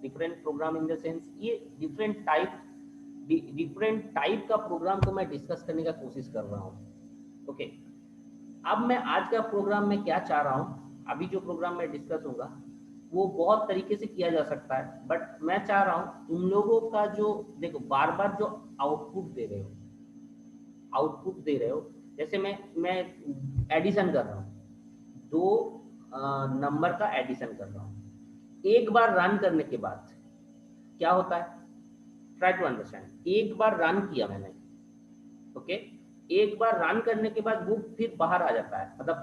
Different program in the sense ये different type का program को मैं डिस्कस करने का कोशिश कर रहा हूँ। ओके, अब मैं आज का प्रोग्राम में क्या चाह रहा हूँ, अभी जो प्रोग्राम मैं डिस्कस होगा वो बहुत तरीके से किया जा सकता है, बट मैं चाह रहा हूँ तुम लोगों का जो देखो बार बार जो आउटपुट दे रहे हो, जैसे मैं एडिशन कर रहा हूँ, दो नंबर का एडिशन कर रहा हूँ, एक बार रन करने के बाद क्या होता है, ट्राई टू अंडरस्टैंड। एक बार रन किया मैंने, ओके, एक बार रन करने के बाद वो फिर बाहर आ जाता है, मतलब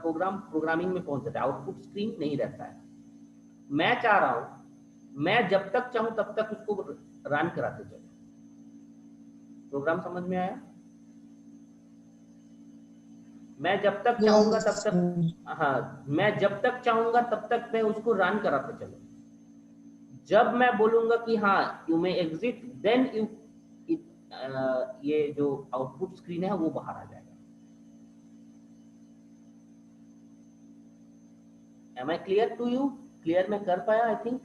प्रोग्रामिंग में पहुंच जाता है, आउटपुट स्क्रीन नहीं रहता है। मैं चाह रहा हूं मैं जब तक चाहूं तब तक उसको रन कराते चलो। प्रोग्राम समझ में आया? मैं जब तक चाहूंगा तब तक, हाँ, मैं जब तक चाहूंगा तब तक मैं उसको रन कराते चलो। जब मैं बोलूंगा कि हाँ you may exit, then you ये जो आउटपुट स्क्रीन है वो बाहर आ जाएगा। Am I clear to you? Clear मैं कर पाया? आई थिंक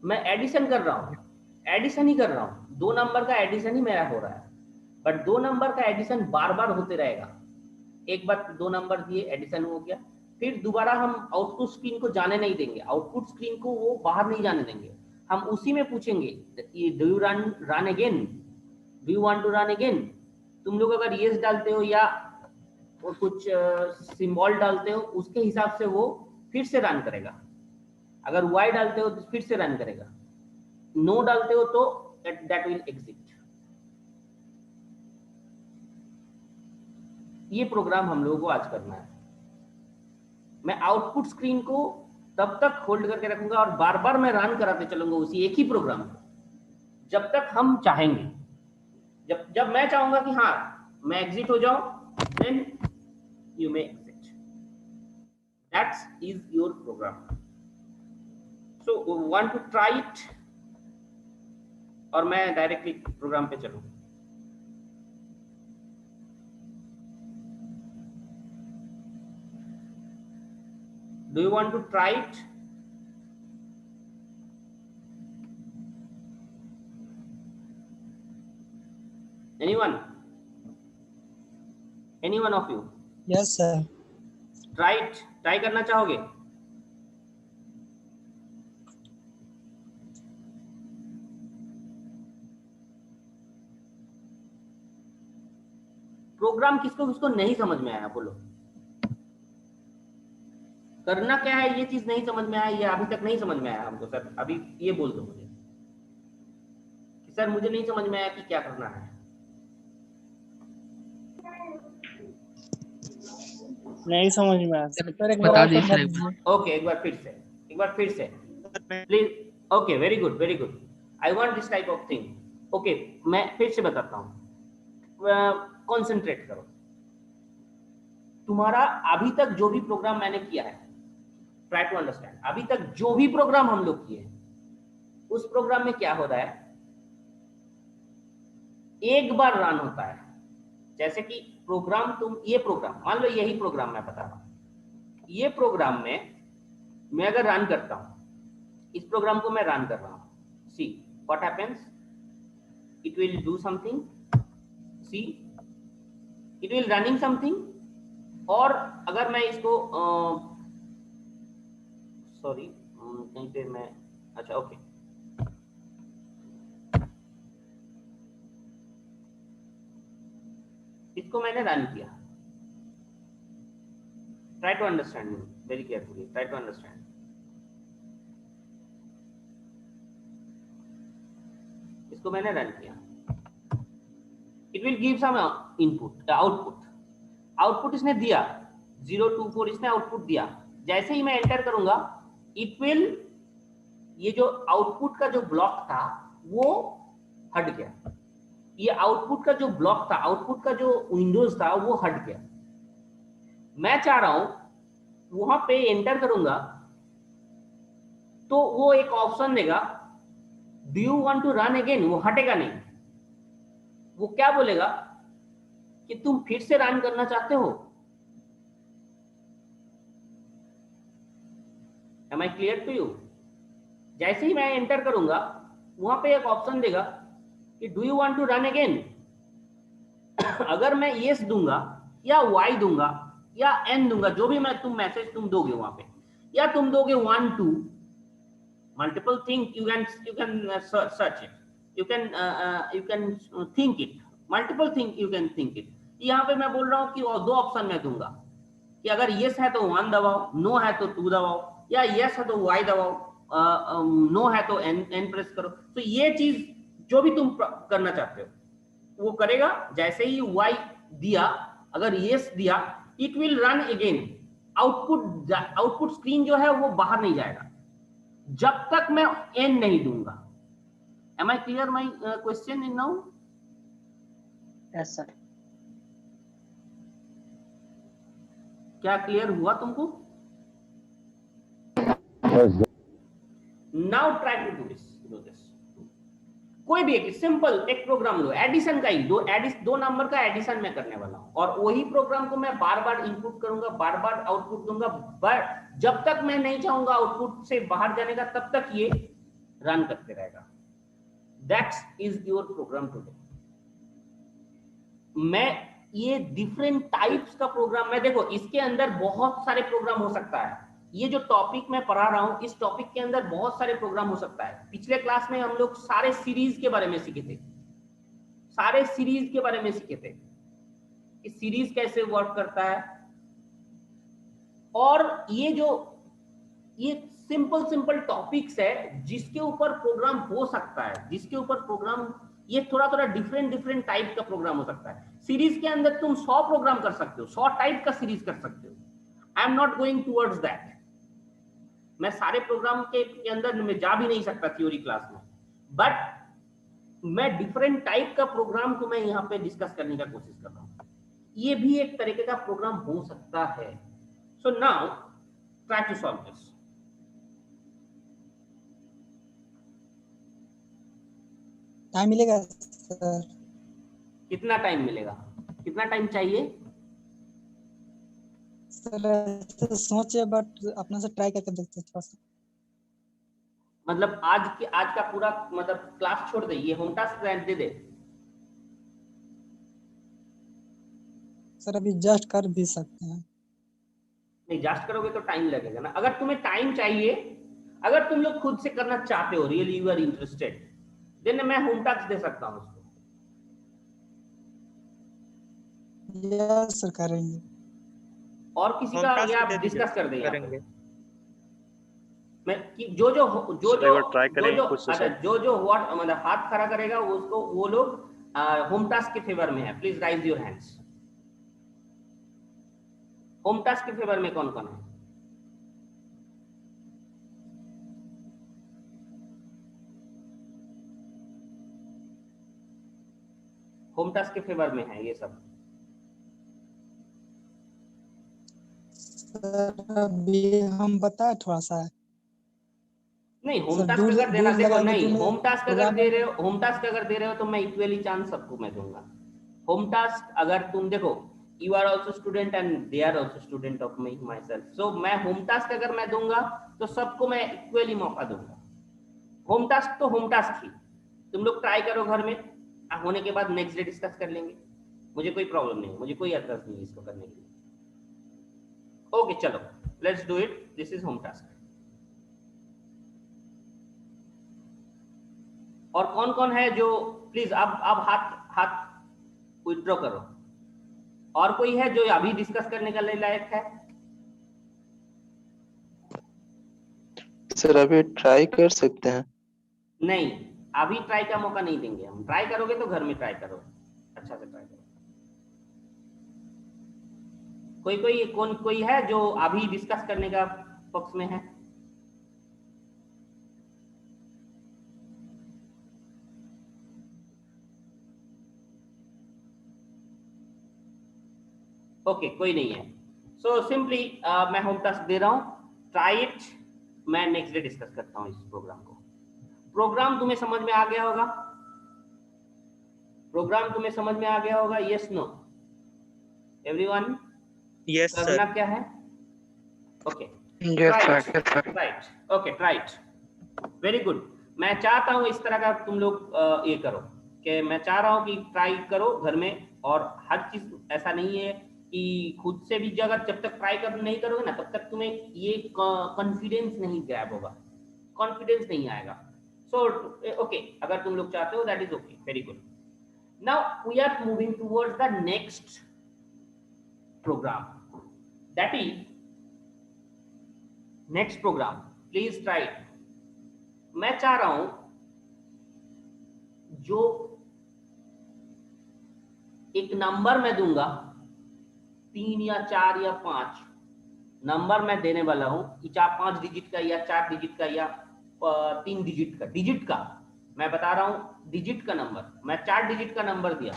मैं एडिशन कर रहा हूँ, एडिशन ही कर रहा हूँ, दो नंबर का एडिशन ही मेरा हो रहा है, बट दो नंबर का एडिशन बार बार होते रहेगा। एक बार दो नंबर दिए, एडिशन हो गया, फिर दोबारा हम आउटपुट स्क्रीन को जाने नहीं देंगे, आउटपुट स्क्रीन को वो बाहर नहीं जाने देंगे, हम उसी में पूछेंगे do you run again, do you want to run again. तुम लोग अगर येस डालते हो या कुछ सिंबल डालते हो, उसके हिसाब से वो फिर से रन करेगा। अगर वाई डालते हो तो फिर से रन करेगा, नो डालते हो तो दैट विल एग्जिट। ये प्रोग्राम हम लोगों को आज करना है। मैं आउटपुट स्क्रीन को तब तक होल्ड करके रखूंगा और बार बार मैं रन कराते चलूंगा उसी एक ही प्रोग्राम को जब तक हम चाहेंगे। जब मैं चाहूंगा कि हाँ मैं एग्जिट हो जाऊं, then you may exit. That's is your program. So want to try it, और मैं डायरेक्टली प्रोग्राम पे चलूं। Do you want to try it? Anyone? Any one of you? Yes sir. Try it. Try करना चाहोगे? Programme किसको किसको नहीं समझ में आया बोलो। करना क्या है ये चीज नहीं समझ में आया, ये अभी तक नहीं समझ में आया हमको। सर अभी ये बोल दो मुझे कि सर मुझे नहीं समझ में आया कि क्या करना है। नहीं समझ में आया सर, एक बार बता और दीजिए समझा सर एक बार। दीजिए। ओके, एक बार फिर से please. Okay, very good very good, I want this type of thing. Okay, मैं फिर से बताता हूँ, कॉन्सेंट्रेट करो। तुम्हारा अभी तक जो भी प्रोग्राम मैंने किया है, ट्राई टू अंडरस्टैंड, अभी तक जो भी प्रोग्राम हम लोग किए उस प्रोग्राम में क्या हो रहा है, एक बार रन होता है। जैसे कि प्रोग्राम ये प्रोग्राम मान लो, यही प्रोग्राम मैं बता रहा हूं, ये प्रोग्राम में मैं अगर रन करता हूं, इस प्रोग्राम को मैं रन कर रहा हूं, see what happens, it will do something, see it will running something. और अगर मैं इसको सॉरी कहीं पे मैं, अच्छा ओके, इसको मैंने रन किया। Try to understand very carefully, try to understand. इसको मैंने रन किया, it will give some input, output इसने दिया 024, इसने आउटपुट दिया। जैसे ही मैं एंटर करूंगा, इट विल, ये जो आउटपुट का जो ब्लॉक था वो हट गया, ये आउटपुट का जो ब्लॉक था, आउटपुट का जो विंडोज था वो हट गया। मैं चाह रहा हूं वहां पे एंटर करूंगा तो वो एक ऑप्शन देगा, do you want to run again, वो हटेगा नहीं, वो क्या बोलेगा कि तुम फिर से रन करना चाहते हो। Am I clear to you? जैसे ही मैं एंटर करूंगा वहां पे एक ऑप्शन देगा कि do you want to run again. अगर मैं यस दूंगा या वाई दूंगा या एन दूंगा, जो भी मैं तुम मैसेज तुम दोगे वहां पे, या तुम दोगे 1 2 multiple thing, you can search it, you can think it, multiple thing you can think it। यहाँ पे मैं बोल रहा हूँ कि दो ऑप्शन मैं दूंगा कि अगर यस है तो 1 दबाओ, नो है तो 2 दबाओ, या यस है तो वाई दबाओ, नो है तो एन प्रेस करो। तो ये चीज जो भी तुम करना चाहते हो वो करेगा। जैसे ही वाई दिया, अगर यस दिया, it will run again. Output screen जो है वो बाहर नहीं जाएगा जब तक मैं एन नहीं दूंगा। Am I clear my question in now? Yes sir. क्या क्लियर हुआ तुमको? Now try to do this. कोई भी एक सिंपल एक प्रोग्राम लो, एडिशन का ही, दो नंबर का एडिशन मैं करने वाला हूं, और वही प्रोग्राम को मैं बार बार इनपुट करूंगा, बार बार आउटपुट दूंगा, बट जब तक मैं नहीं चाहूंगा आउटपुट से बाहर जाने का, तब तक ये रन करते रहेगा। That's is your program today. मैं ये डिफरेंट टाइप्स का प्रोग्राम, मैं देखो इसके अंदर बहुत सारे प्रोग्राम हो सकता है। ये जो टॉपिक मैं पढ़ा रहा हूं, इस टॉपिक के अंदर बहुत सारे प्रोग्राम हो सकता है। पिछले क्लास में हम लोग सारे सीरीज के बारे में सीखे थे, सारे सीरीज के बारे में सीखे थे कि सीरीज कैसे वर्क करता है। और ये सिंपल टॉपिक्स है जिसके ऊपर प्रोग्राम हो सकता है, जिसके ऊपर प्रोग्राम, ये थोड़ा डिफरेंट टाइप का प्रोग्राम हो सकता है। सीरीज के अंदर तुम 100 प्रोग्राम कर सकते हो, 100 टाइप का सीरीज कर सकते हो। I am not going towards that. मैं सारे प्रोग्राम के अंदर में जा भी नहीं सकता थ्योरी क्लास में, बट मैं डिफरेंट टाइप का प्रोग्राम को मैं यहाँ पे डिस्कस करने का कोशिश कर रहा हूँ। ये भी एक तरीके का प्रोग्राम हो सकता है। So now try to solve this. Time मिलेगा सर? कितना टाइम मिलेगा, कितना टाइम चाहिए? सर ऐसे सोचे, बट अपने से ट्राई करके देखते हैं थोड़ा सा। मतलब आज का पूरा मतलब क्लास छोड़ दे, ये होम टास्क दे दे। सर अभी जस्ट कर भी सकते हैं। नहीं, जस्ट करोगे तो टाइम लगेगा ना। अगर तुम्हें टाइम चाहिए, अगर तुम लोग खुद से करना चाहते हो, really you are interested, then मैं होम टास्क दे सकता हूँ उसको। यस सर करेंगे। और किसी का ये आप डिस्कस कर देंगे करेंगे। मैं कि जो ट्राई करेंगे कुछ अच्छा, जो व्हाट मतलब हाथ खड़ा करेगा उसको, वो लोग होम टास्क के फेवर में है। Please rise your hands. Home task के फेवर में कौन कौन है? होम टास्क के फेवर में है ये सब? सर अभी हम बताए थोड़ा सा। नहीं, होम टास्क अगर देना, देखो नहीं, होम टास्क अगर प्रोग्राम दे रहे हो, होम टास्क अगर दे रहे हो तो मैं इक्वली चांस सबको मैं दूंगा। होम टास्क अगर तुम देखो, you are also student and they are also student of me myself, so मैं होम टास्क अगर मैं दूंगा तो सबको मैं इक्वली मौका दूंगा। होम टास्क तो होम टास्क ही, तुम लोग ट्राई करो घर में, होने के बाद नेक्स्ट डे डिस्कस कर लेंगे। मुझे कोई प्रॉब्लम नहीं, मुझे कोई एतराज नहीं इसको करने के लिए। ओके चलो, let's do it. This is home task. और कौन कौन है जो, प्लीज अब हाथ विथड्रॉ करो। और कोई है जो अभी डिस्कस करने का लायक है? सर अभी ट्राई कर सकते हैं? नहीं, अभी ट्राई का मौका नहीं देंगे हम। ट्राई करोगे तो घर में ट्राई करो, अच्छा से ट्राई करो। कोई है जो अभी डिस्कस करने का पक्ष में है? ओके, कोई नहीं है। सो सिंपली मैं होम टास्क दे रहा हूं, ट्राई इट। मैं नेक्स्ट डे डिस्कस करता हूं इस प्रोग्राम को। प्रोग्राम तुम्हें समझ में आ गया होगा? प्रोग्राम तुम्हें समझ में आ गया होगा? Yes no everyone? Yes sir. करना क्या है? Okay, yes sir. Right, okay, right. Very good. मैं चाहता हूं इस तरह का तुम लोग ये करो कि मैं चाह रहा हूं कि ट्राई करो घर में, और हर चीज ऐसा नहीं है कि खुद से भी अगर जब तक ट्राई कर नहीं करोगे ना तब तक तुम्हें ये कॉन्फिडेंस नहीं ग्रैब होगा, कॉन्फिडेंस नहीं आएगा। सो ओके, अगर तुम लोग चाहते हो that is okay, very good. Now we are moving towards the next program, that is next program, please try. मैं चाह रहा हूं जो एक नंबर मैं दूंगा 3 या 4 या 5 नंबर मैं देने वाला हूं, 5 डिजिट का या 4 डिजिट का या 3 डिजिट का मैं बता रहा हूं, डिजिट का नंबर। मैं 4 डिजिट का नंबर दिया,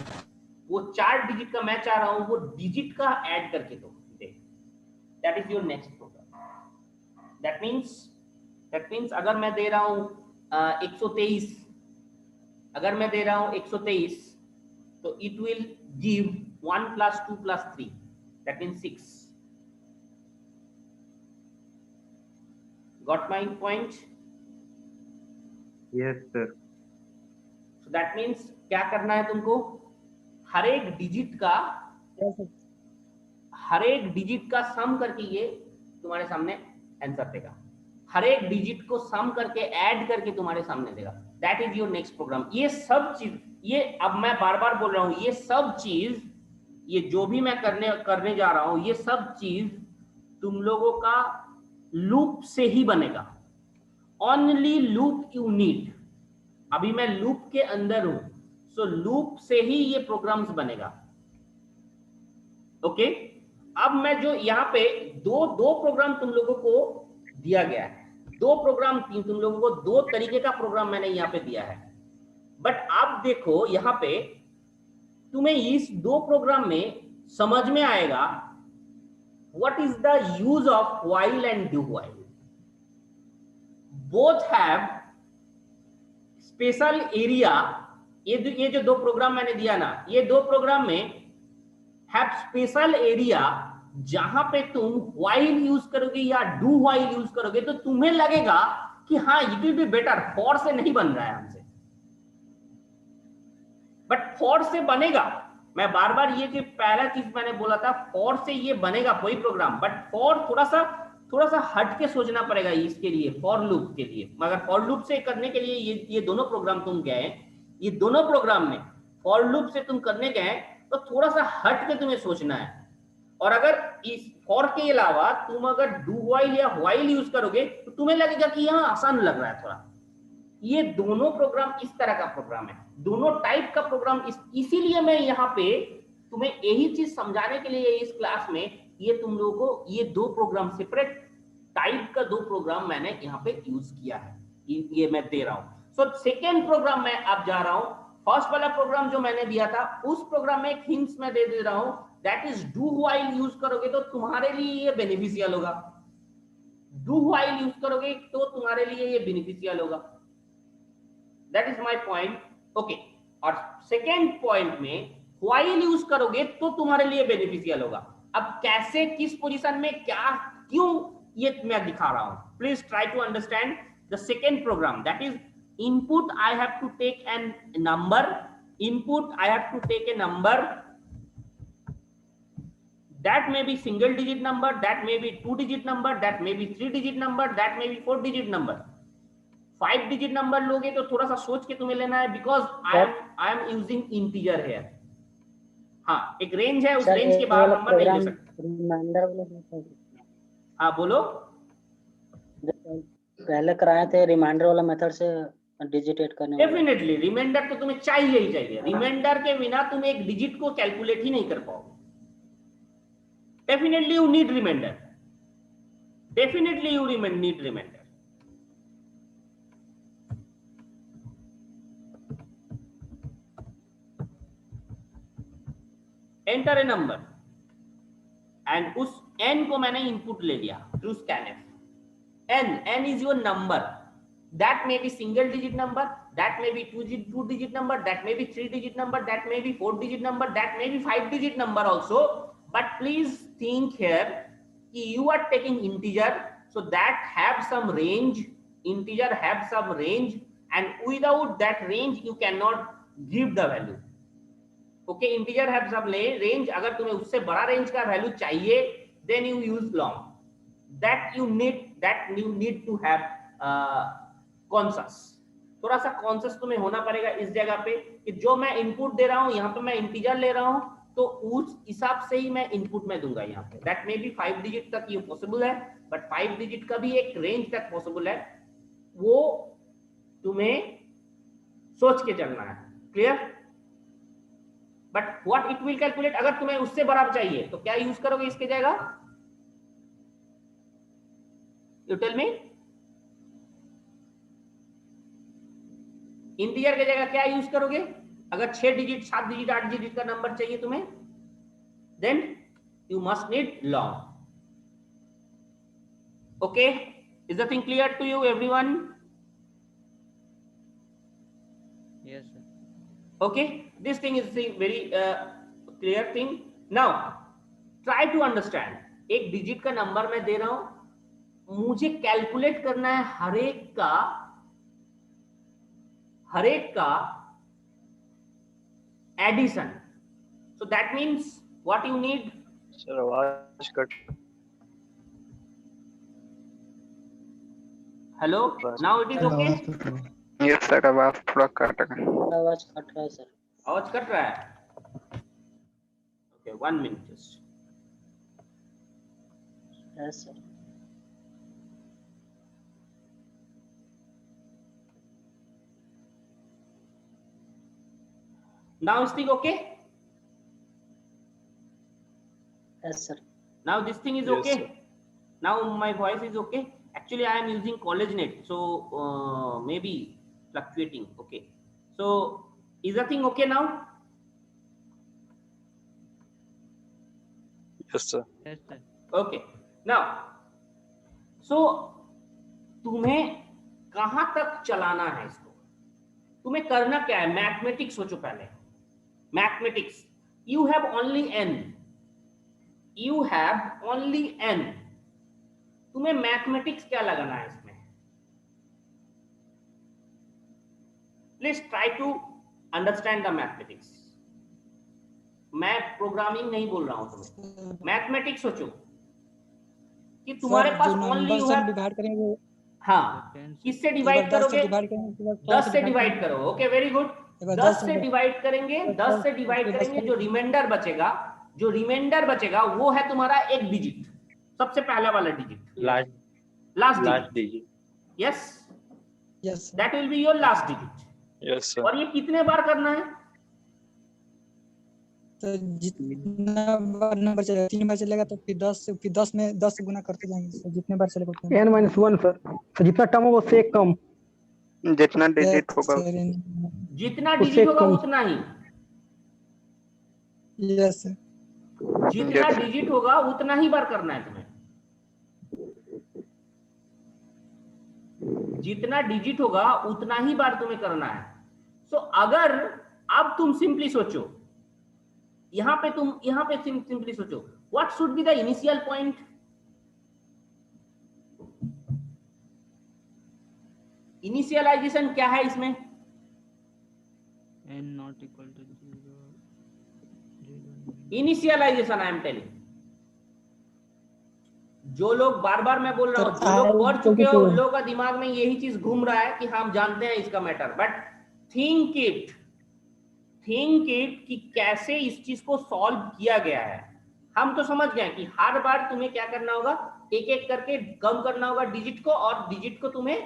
वो 4 डिजिट का मैं चाह रहा हूं वो डिजिट का ऐड करके दो। That is your next program. That means अगर मैं दे रहा हूं 123, अगर मैं दे रहा हूं 123, तो it will give 1 + 2 + 3, that means 6। Got my point? Yes, sir. So that means क्या करना है तुमको, हर एक डिजिट का सम करके ये तुम्हारे सामने आंसर देगा, हर एक डिजिट को सम करके ऐड करके तुम्हारे सामने देगा। That is your next program. ये सब चीज, ये अब मैं बार बार बोल रहा हूं, ये सब चीज, ये जो भी मैं करने जा रहा हूं, ये सब चीज तुम लोगों का लूप से ही बनेगा। Only loop you need. अभी मैं लूप के अंदर हूं, सो लूप से ही ये प्रोग्राम्स बनेगा। ओके, अब मैं जो यहाँ पे दो प्रोग्राम तुम लोगों को दिया गया है, दो प्रोग्राम, तुम लोगों को 2 तरीके का प्रोग्राम मैंने यहाँ पे दिया है। बट आप देखो यहाँ पे तुम्हें इस 2 प्रोग्राम में समझ में आएगा what is the use of while and do while. Both have special area. ये जो 2 प्रोग्राम मैंने दिया ना, ये 2 प्रोग्राम में have special area, जहां पे तुम while यूज करोगे या do while यूज करोगे तो तुम्हें लगेगा कि हाँ it will be better, for से नहीं बन रहा है हमसे, बट for से बनेगा। मैं बार बार ये जो पहला चीज मैंने बोला था, फॉर से ये बनेगा कोई प्रोग्राम, बट फॉर थोड़ा सा हट के सोचना पड़ेगा इसके लिए, फॉर लूप के लिए। मगर फॉर लूप से करने के लिए ये दोनों प्रोग्राम तुम गए, ये दोनों प्रोग्राम में फॉर लूप से तुम करने गए तो थोड़ा सा हट के तुम्हें सोचना है। और अगर इस फॉर के अलावा तुम अगर डू व्हाइल या व्हाइल यूज करोगे तो तुम्हें लगेगा कि यहाँ आसान लग रहा है थोड़ा। ये दोनों प्रोग्राम इस तरह का प्रोग्राम है, दोनों टाइप का प्रोग्राम। इसीलिए मैं यहाँ पे तुम्हें यही चीज समझाने के लिए इस क्लास में ये तुम लोगों को ये 2 प्रोग्राम, सेपरेट टाइप का 2 प्रोग्राम मैंने यहाँ पे यूज किया है, ये मैं दे रहा हूँ। सो सेकेंड प्रोग्राम में अब जा रहा हूँ। फर्स्ट वाला प्रोग्राम जो मैंने दिया था उस प्रोग्राम में एक हिंट्स मैं दे रहा हूँ, that is do while use करोगे तो तुम्हारे लिए ये बेनिफिशियल होगा, डू व्हाइल यूज करोगे तो तुम्हारे लिए ये बेनिफिशियल होगा। That is my point. Okay, और सेकेंड पॉइंट में व्हाइल यूज करोगे तो तुम्हारे लिए बेनिफिशियल होगा। अब कैसे, किस पोजीशन में, क्या, क्यों, ये मैं दिखा रहा हूं। Please try to understand the second program, that is input I have to take an number, input I have to take a number, that may be single digit number, that may be 2 digit number, that may be 3 digit number, that may be 4 digit number। 5 digit number लोगे तो थोड़ा सा सोच के तुम्हें लेना है, because I am using integer here. हाँ, एक रेंज है, उस रेंज के बाहर नंबर नहीं ले सकते। हाँ बोलो। पहले कराए थे रिमाइंडर वाला मेथड से डिजिट ऐड करने। डेफिनेटली रिमाइंडर तो तुम्हें चाहिए ही चाहिए, रिमाइंडर के बिना तुम एक डिजिट को कैलकुलेट ही नहीं कर पाओगे। Definitely you need remainder. Definitely you need remainder. Enter a number and उस n को मैंने इनपुट ले लिया through scanf. n is your number. That may be single digit number, that may be 2 digit number, that may be 3 digit number, that may be 4 digit number, that may be 5 digit number also. But please think here, you are taking integer, so that have some range integer have some range and without that range you cannot give the value. Okay, integer have some range, अगर तुम्हें उससे बड़ा range का value चाहिए then you use long. That you need to have conscious. थोड़ा सा conscious तुम्हें होना पड़ेगा इस जगह पे कि जो मैं इनपुट दे रहा हूं यहाँ पे मैं इंटीजर ले रहा हूं तो उस हिसाब से ही मैं इनपुट में दूंगा यहाँ पे. दैट मे बी 5 डिजिट तक ये पॉसिबल है, बट 5 डिजिट का भी एक रेंज तक पॉसिबल है, वो तुम्हें सोच के चलना है. Clear? But what it will calculate, अगर तुम्हें उससे बड़ा चाहिए तो क्या यूज करोगे इसके जगह? You tell me. इंटीजर के जगह क्या यूज करोगे? अगर 6 डिजिट 7 डिजिट 8 डिजिट का नंबर चाहिए तुम्हें, then you must need long. Okay, is the thing clear to you everyone? Yes, sir. Okay, this thing is a very clear thing. Now try to understand. एक digit का number मैं दे रहा हूं, मुझे calculate करना है हर एक का addition. So that means what you need. Sir आवाज cut. Hello, now it is okay. Yes sir, आवाज थोड़ा कट गया. आवाज कट रहा है सर. आवाज कट रहा है. Okay, 1 minute just. Yes sir. Now is thing okay? Yes sir. Now this thing is Yes, okay. sir. Now my voice is okay. Actually I am using college net, so maybe fluctuating. Okay, so is the thing okay now? Yes sir. Yes, sir. Okay, now so तुम्हें कहां तक चलाना है इसको? तुम्हें करना क्या है? मैथमेटिक्स सोचो पहले. Mathematics, you have only n. तुम्हें मैथमेटिक्स क्या लगाना है इसमें? Please try to understand the mathematics. मैं प्रोग्रामिंग नहीं बोल रहा हूं तुम्हें. मैथमेटिक्स सोचो कि तुम्हारे सर, पास जो ओनली नंबर यू से हैव. डिवाइड करेंगे, हाँ, 10 से किससे एक डिवाइड बार 10 करोगे? से डिवाइड करेंगे, उसके बाद 10 से डिवाइड करो. Okay, very good. एक बार 10 से डिवाइड करेंगे, 10 से डिवाइड उसके करेंगे. बाद जो रिमाइंडर बचेगा वो है तुम्हारा एक डिजिट, सबसे पहला वाला digit, last digit. Yes, yes that will be your last digit. Yes sir. और ये कितने बार करना है? तो जितना बार नंबर चलेगा, 3 बार चलेगा तो फिर 10 में 10 से गुना करते जाएंगे. तो जितने बार चलेगा उतने n-1 सर. तो जितना टर्म होगा उससे एक कम. जितना डिजिट होगा जितना उससे डिजिट होगा कम. उतना ही. यस जितना डिजिट होगा उतना ही बार करना है तुम्हें. जितना डिजिट होगा उतना ही बार तुम्हें करना है. सो अगर अब तुम सिंपली सोचो, यहां पे सिंपली सोचो, what should be the initial point? Initialization क्या है इसमें? n not equal to 0. Initialization I am telling. जो लोग बार बार मैं बोल रहा हूं, जो लोग पढ़ चुके हो, उन लोगों का दिमाग में यही चीज घूम रहा है कि हम जानते हैं इसका मैटर. बट थिंक इट कि कैसे इस चीज को सॉल्व किया गया है. हम तो समझ गए कि हर बार तुम्हें क्या करना होगा, एक एक करके कम करना होगा डिजिट को, और डिजिट को तुम्हें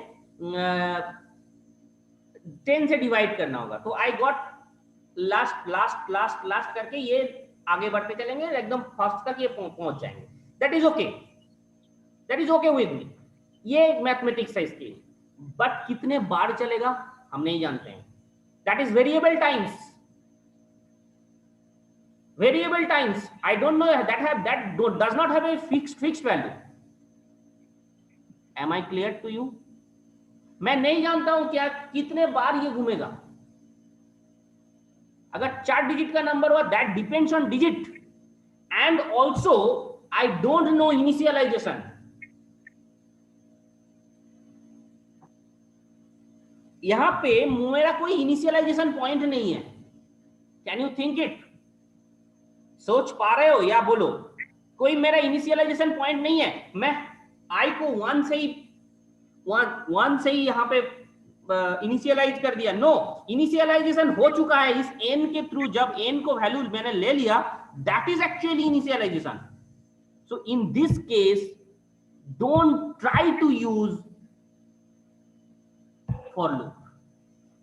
10 से डिवाइड करना होगा. तो आई गॉट लास्ट करके ये आगे बढ़ते चलेंगे, एकदम फर्स्ट तक ये पहुंच जाएंगे. That is okay with me. ये मैथमेटिक्स है इसकी. बट कितने बार चलेगा हम नहीं जानते हैं. That is variable times. I don't know that does not have a fixed value. Am I clear to you? मैं नहीं जानता हूं क्या कितने बार ये घूमेगा. अगर 4 डिजिट का नंबर हुआ, that depends on digit, and also I don't know initialization. यहाँ पे मेरा कोई इनिशियलाइजेशन पॉइंट नहीं है। Can you think it? सोच पा रहे हो या बोलो? कोई मेरा इनिशियलाइजेशन पॉइंट नहीं है। मैं आई को 1 से ही यहाँ पे इनिशियलाइज कर दिया। नो, इनिशियलाइजेशन हो चुका है इस n के थ्रू। जब n को वैल्यू मैंने ले लिया, that is actually initialization. So in this case don't try to use for loop,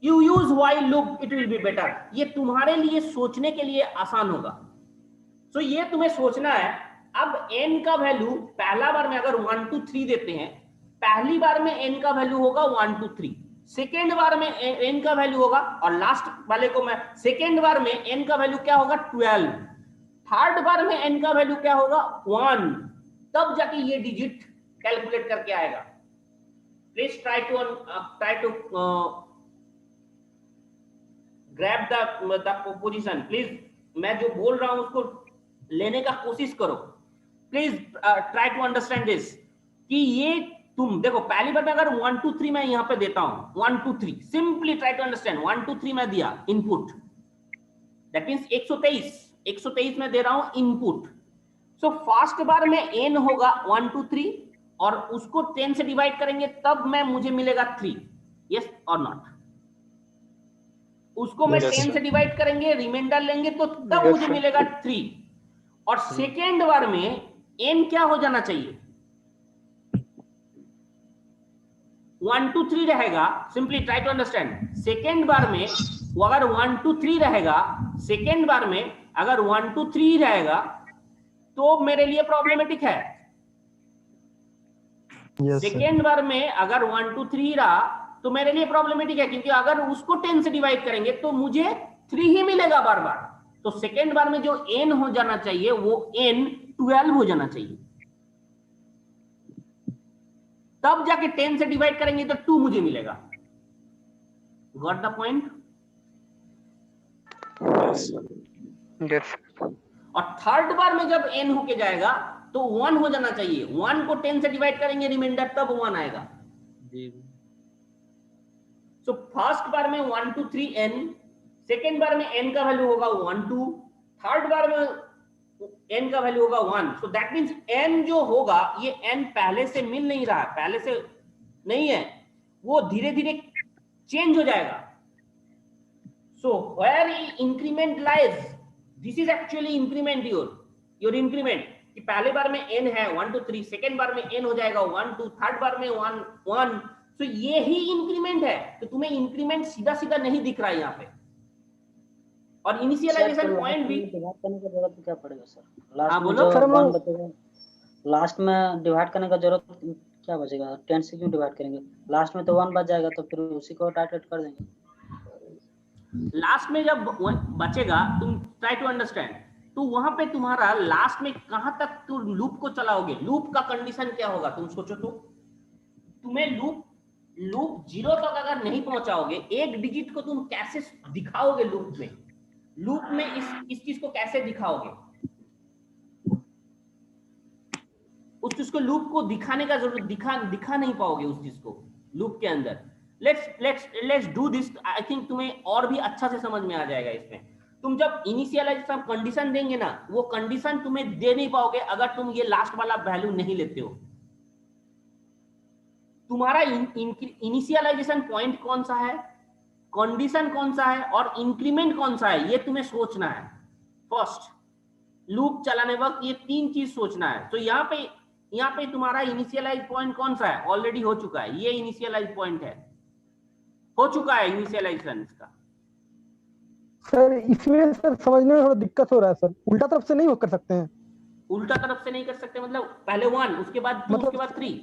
you use while loop, it will be better. ये तुम्हारे लिए सोचने के लिए आसान होगा। सो ये तुम्हें सोचना है। अब n का वैल्यू पहला बार में अगर 1 2 3 देते हैं, पहली बार में n का वैल्यू होगा 1 2 3, सेकेंड बार में n का वैल्यू होगा, और लास्ट वाले को मैं सेकेंड बार में n का वैल्यू क्या होगा 12, थर्ड बार में n का वैल्यू क्या होगा 1, तब जाके ये डिजिट कैलकुलेट करके आएगा। Please try to grab the position. Please मैं जो बोल रहा हूं उसको लेने का कोशिश करो। Please try to understand this कि ये तुम देखो, पहली बार में अगर 1 2 3 मैं यहां पे देता हूं 1 2 3, सिंपली ट्राई टू अंडरस्टैंड। 1 2 3 मैं दिया इनपुट, दैट मींस 123 में दे रहा हूं इनपुट। सो फर्स्ट बार में n होगा 1 2 3 और उसको 10 से डिवाइड करेंगे तब मैं मुझे मिलेगा 3। यस और नॉट? उसको मैं 10 से डिवाइड करेंगे, रिमाइंडर लेंगे तो तब मुझे मिलेगा 3। और सेकेंड बार में n क्या हो जाना चाहिए 1 2 3 रहेगा। Simply try to understand. Second बार में वो अगर 1 2 3 रहेगा, सेकेंड बार में अगर 1 2 3 रहेगा तो मेरे लिए प्रॉब्लमेटिक है। सेकेंड बार में अगर 1 2 3 रहा तो मेरे लिए प्रॉब्लमेटिक है, क्योंकि अगर उसको 10 से डिवाइड करेंगे तो मुझे 3 ही मिलेगा बार बार। तो सेकेंड बार में जो n हो जाना चाहिए वो n 12 हो जाना चाहिए, तब जाके 10 से डिवाइड करेंगे तो 2 मुझे मिलेगा। Got the point? यस। और थर्ड बार में जब n होके जाएगा तो 1 हो जाना चाहिए। 1 को 10 से डिवाइड करेंगे रिमाइंडर, तब 1 आएगा। सो फर्स्ट बार में 1 2 3 n, सेकेंड बार में n का वैल्यू होगा 1 2, थर्ड बार में n का वैल्यू होगा 1। सो दैट मींस n जो होगा, ये n पहले से मिल नहीं रहा है, पहले से नहीं है, वो धीरे धीरे चेंज हो जाएगा। So where increment lies, this is actually increment, your increment. कि पहले बार में n है 1 2 3, सेकेंड बार में n हो जाएगा 1 2, थर्ड बार में 1 1। तो ये ही इंक्रीमेंट है। तो तुम्हें इंक्रीमेंट सीधा सीधा नहीं दिख रहा है यहाँ पे। और इनिशियलाइजेशन पॉइंट भी डिवाइड करने की जरूरत क्या पड़ेगा सर? हाँ, लास्ट में बोलो। जो 1 बचेगा, लास्ट में डिवाइड करने का जरूरत क्या बचेगा? 10 से क्यों डिवाइड करेंगे? लास्ट में तो 1 बच जाएगा, तो फिर उसी को टाइट कर देंगे। लास्ट में जब बचेगा, तुम ट्राई टू अंडरस्टैंड, तो वहां पे तुम्हारा लास्ट में कहां तक तुम लूप को चलाओगे? लूप का कंडीशन क्या होगा तुम सोचो तो। तुम्हें लूप 0 तक अगर नहीं पहुंचाओगे, एक डिजिट को तुम कैसे दिखाओगे लूप में? लूप में इस चीज को कैसे दिखाओगे? उस चीज को लूप को दिखाने का जरूरत दिखा नहीं पाओगे उस चीज को लूप के अंदर। Let's do this. I think तुम्हें और भी अच्छा से समझ में आ जाएगा इसमें। तुम जब इनिशियलाइजेशन कंडीशन देंगे ना, वो कंडीशन तुम्हें दे नहीं पाओगे अगर तुम ये लास्ट वाला वैल्यू नहीं लेते हो। तुम्हारा इनिशियलाइजेशन पॉइंट कौन सा है, कंडीशन कौन सा है और इंक्रीमेंट कौन सा है, ये तुम्हें सोचना है। फर्स्ट लूप चलाने वक्त ये 3 चीज सोचना है। तो यहाँ पे तुम्हारा इनिशियलाइज पॉइंट कौन सा है? ऑलरेडी हो चुका है, ये इनिशियलाइज पॉइंट है, हो चुका है इनिशियलाइजेशन इसका। सर इसमें सर समझने में थोड़ा दिक्कत हो रहा है सर। उल्टा तरफ से नहीं कर सकते हैं? उल्टा तरफ से नहीं कर सकते मतलब पहले 1, उसके बाद 2, उसके बाद 3।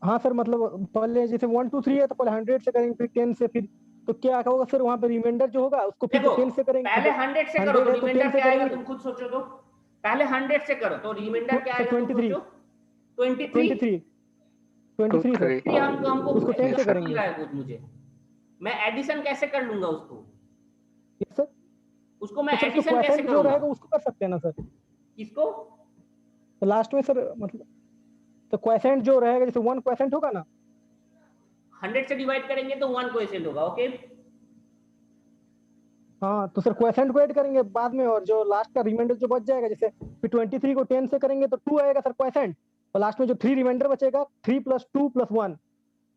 हाँ सर, मतलब पहले जैसे 1 2 3 है तो पहले 100 से करेंगे, फिर 10 से, फिर तो क्या होगा सर वहां पे रिमाइंडर जो होगा उसको फिर 10 से करेंगे। पहले 100 से करो तो रिमाइंडर क्या आएगा तुम खुद सोचो तो। पहले 100 से करो तो रिमाइंडर क्या आएगा? 23 सर हमको उसको 10 से करेंगे। मुझे मैं एडिशन कैसे कर लूंगा उसको? सर उसको मैं तो एडिशन कैसे जो करूंगा? रहेगा उसको कर सकते हैं ना सर? किसको? तो लास्ट में सर मतलब तो क्वेसेंट जो रहेगा, जैसे 1 क्वेसेंट होगा ना, 100 से डिवाइड करेंगे तो 1 क्वोशिएंट होगा। ओके हाँ तो सर क्वेश्चन को ऐड करेंगे बाद में, और जो लास्ट का रिमाइंडर जो बच जाएगा, जैसे फिर 23 को 10 से करेंगे तो 2 आएगा सर क्वेश्चन, और लास्ट में जो 3 रिमाइंडर बचेगा 3 + 2 + 1।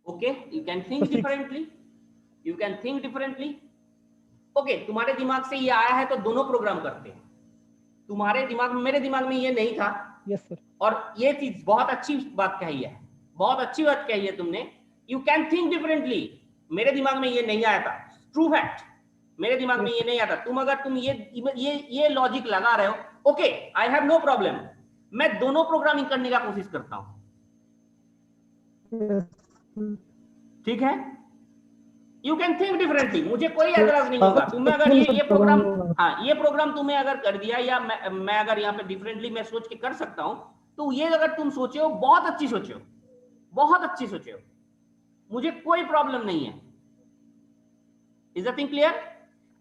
ओके, यू कैन थिंक तो six. Differently, you can think differently. Okay, तुम्हारे दिमाग से ये आया है तो दोनों प्रोग्राम करते हैं। तुम्हारे दिमाग में, मेरे दिमाग में ये नहीं था। Yes sir. और ये चीज बहुत अच्छी बात कही है, बहुत अच्छी बात कही है तुमने। You can think differently. मेरे दिमाग में ये नहीं आया था, ट्रू फैक्ट। मेरे दिमाग में ये नहीं आता। तुम ये लॉजिक लगा रहे हो, okay, I have no problem. मैं दोनों प्रोग्रामिंग करने का कोशिश करता हूं, ठीक है। यू कैन थिंक डिफरेंटली, मुझे कोई एतराज नहीं होगा। तुम्हें अगर ये प्रोग्राम, हाँ ये प्रोग्राम तुम्हें अगर कर दिया, या मैं अगर यहाँ पे डिफरेंटली मैं सोच के कर सकता हूं, तो ये अगर तुम सोचे हो, बहुत अच्छी सोचे हो, बहुत अच्छी सोचे हो, मुझे कोई प्रॉब्लम नहीं है। Is the thing clear?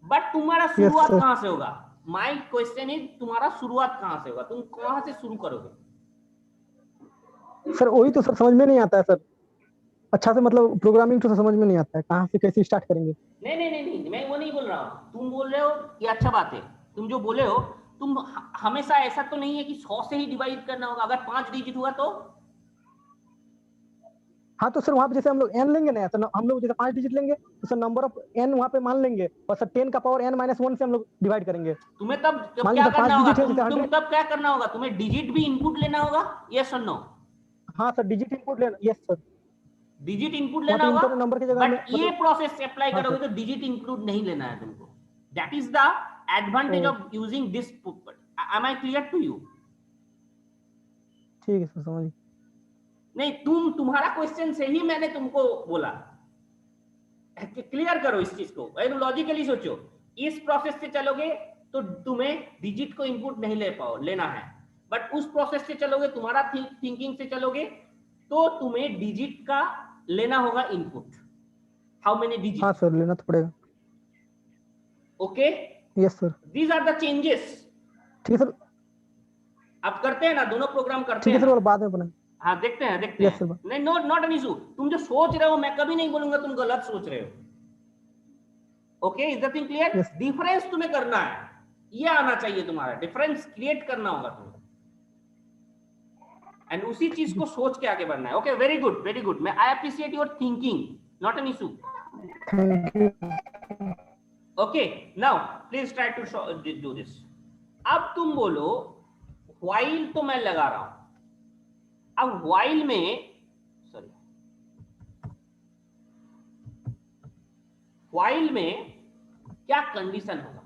But तुम्हारा शुरुआत कहां से होगा? माय क्वेश्चन इज, तुम्हारा शुरुआत कहां से होगा? तुम कहां से शुरू करोगे? सर वही तो सर समझ में नहीं आता है सर, अच्छा से मतलब प्रोग्रामिंग तो समझ में नहीं आता है, कहाँ से कैसे स्टार्ट करेंगे। नहीं, मैं वो नहीं बोल रहा हूँ। तुम बोल रहे हो ये अच्छा बात है, तुम जो बोले हो, तुम हमेशा ऐसा तो नहीं है कि 100 से ही डिवाइड करना होगा। अगर 5 डिजिट हुआ तो? हाँ तो सर वहाँ पे जैसे हम लोग n लेंगे ना, तो हम लोग जैसे 5 डिजिट लेंगे तो सर नंबर ऑफ n वहाँ पे मान लेंगे, और सर 10 का पावर n - 1 से हम लोग डिवाइड करेंगे। तुम्हें तब क्या करना होगा? तुम तब क्या करना होगा? तुम्हें डिजिट भी इनपुट लेना होगा, यस और नो? हाँ सर डिजिट इनपुट लेना, यस सर डिजिट इनपुट लेना होगा। नंबर की जगह बट ये प्रोसेस से अप्लाई करोगे तो डिजिट इंक्लूड नहीं लेना है तुमको। That is the advantage of using this. Am I clear to you? ठीक है सर, समझ। नहीं, तुम्हारा क्वेश्चन से ही मैंने तुमको बोला क्लियर करो इस चीज को, लॉजिकली सोचो। इस प्रोसेस से चलोगे तो तुम्हें डिजिट को इनपुट नहीं लेना है, बट उस प्रोसेस से चलोगे, तुम्हारा थिंकिंग से चलोगे, तो तुम्हें डिजिट का लेना होगा इनपुट। How many digit? हाँ सर लेना तो पड़ेगा। Okay, yes sir. These are the changes. ठीक है सर। अब करते हैं ना, दोनों प्रोग्राम करते ठीक हैं है सर, और बाद में बनाएंगे। हाँ देखते हैं Yes, sir. नहीं, नॉट एन इशू। तुम जो सोच रहे हो, मैं कभी नहीं बोलूंगा तुम गलत सोच रहे हो। Okay, is the thing clear? Yes. Difference तुम्हें करना है, ये आना चाहिए तुम्हारा, डिफरेंस क्रिएट करना होगा तुम्हें, एंड उसी चीज को सोच के आगे बढ़ना है। Okay, very good, very good. मैं I appreciate your thinking, not an issue. Okay, now please try to do this. अब तुम बोलो व्हाइल, तो मैं लगा रहा हूं। अब व्हाइल में, सॉरी, व्हाइल में क्या कंडीशन होगा?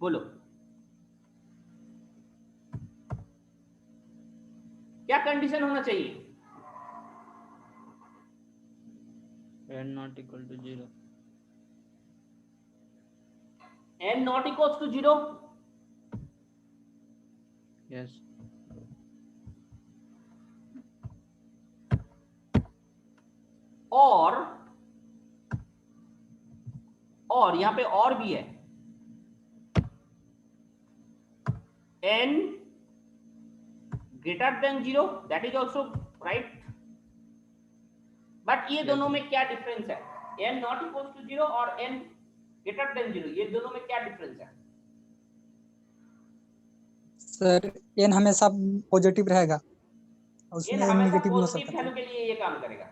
बोलो, क्या कंडीशन होना चाहिए? n not equal to 0. n not equals to 0? Yes. और यहां पे और भी है, n greater than 0, that is also right. But ये दोनों में क्या डिफरेंस है? n not equals to 0 और n greater than 0, ये दोनों में क्या डिफरेंस है? सर n हमेशा पॉजिटिव रहेगा, उसमें n n हमेशा नेगेटिव हो पॉजिटिव सकता है। वैल्यू के लिए ये काम करेगा,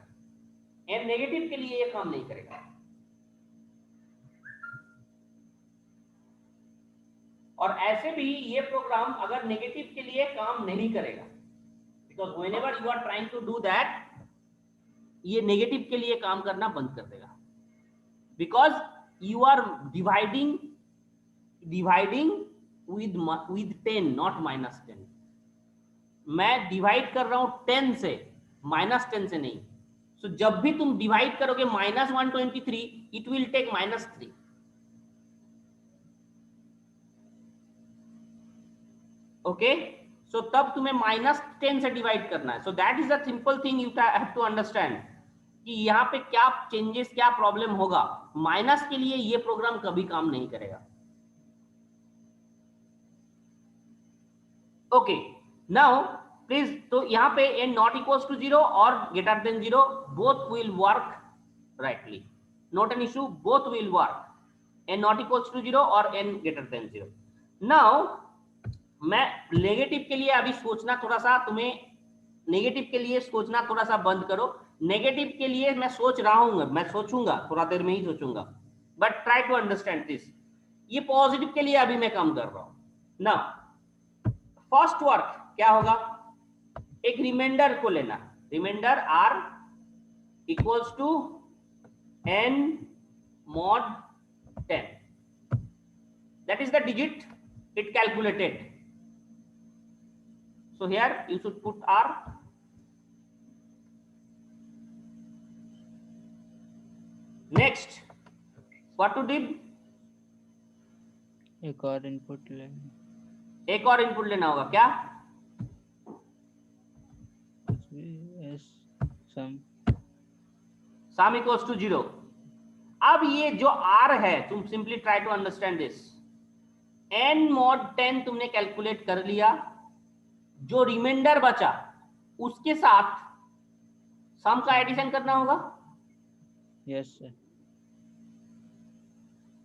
n नेगेटिव के लिए ये काम नहीं करेगा। और ऐसे भी ये प्रोग्राम अगर नेगेटिव के लिए काम नहीं करेगा, because whenever you are trying to do that, ये नेगेटिव के लिए काम करना बंद कर देगा, because you are dividing with 10, not -10। मैं डिवाइड कर रहा हूं 10 से, -10 से नहीं। सो जब भी तुम डिवाइड करोगे -123, it will take -3। Okay, so तब तुम्हें -10 से डिवाइड करना है। So that is the simple thing you have to understand कि यहाँ पे क्या चेंजेस, क्या प्रॉब्लम होगा। माइनस के लिए ये प्रोग्राम कभी काम नहीं करेगा। ओके, नाउ प्लीज, तो यहाँ पे n नॉट इक्वल्स टू 0 और greater than 0 both will work rightly, not an issue, both will work, n not equals to 0 और n ग्रेटर देन 0। नाउ मैं नेगेटिव के लिए अभी सोचना थोड़ा सा, तुम्हें नेगेटिव के लिए सोचना थोड़ा सा बंद करो। नेगेटिव के लिए मैं सोच रहा हूं, मैं सोचूंगा, थोड़ा देर में ही सोचूंगा, but try to understand this. ये पॉजिटिव के लिए अभी मैं काम कर रहा हूं ना। फर्स्ट वर्क क्या होगा, एक रिमाइंडर को लेना, reminder r equals to n mod 10, that is the digit it calculated. So here you should put r. Next, what to do? एक और इनपुट लेना, एक और इनपुट लेना होगा, क्या? S sum sum equals to 0। अब ये जो r है, तुम simply try to understand this, n mod 10 तुमने कैलकुलेट कर लिया, जो रिमाइंडर बचा उसके साथ सम का एडिशन करना होगा, yes sir,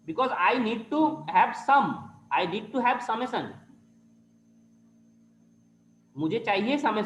because I need to have sum, I need to have summation, मुझे चाहिए समेशन।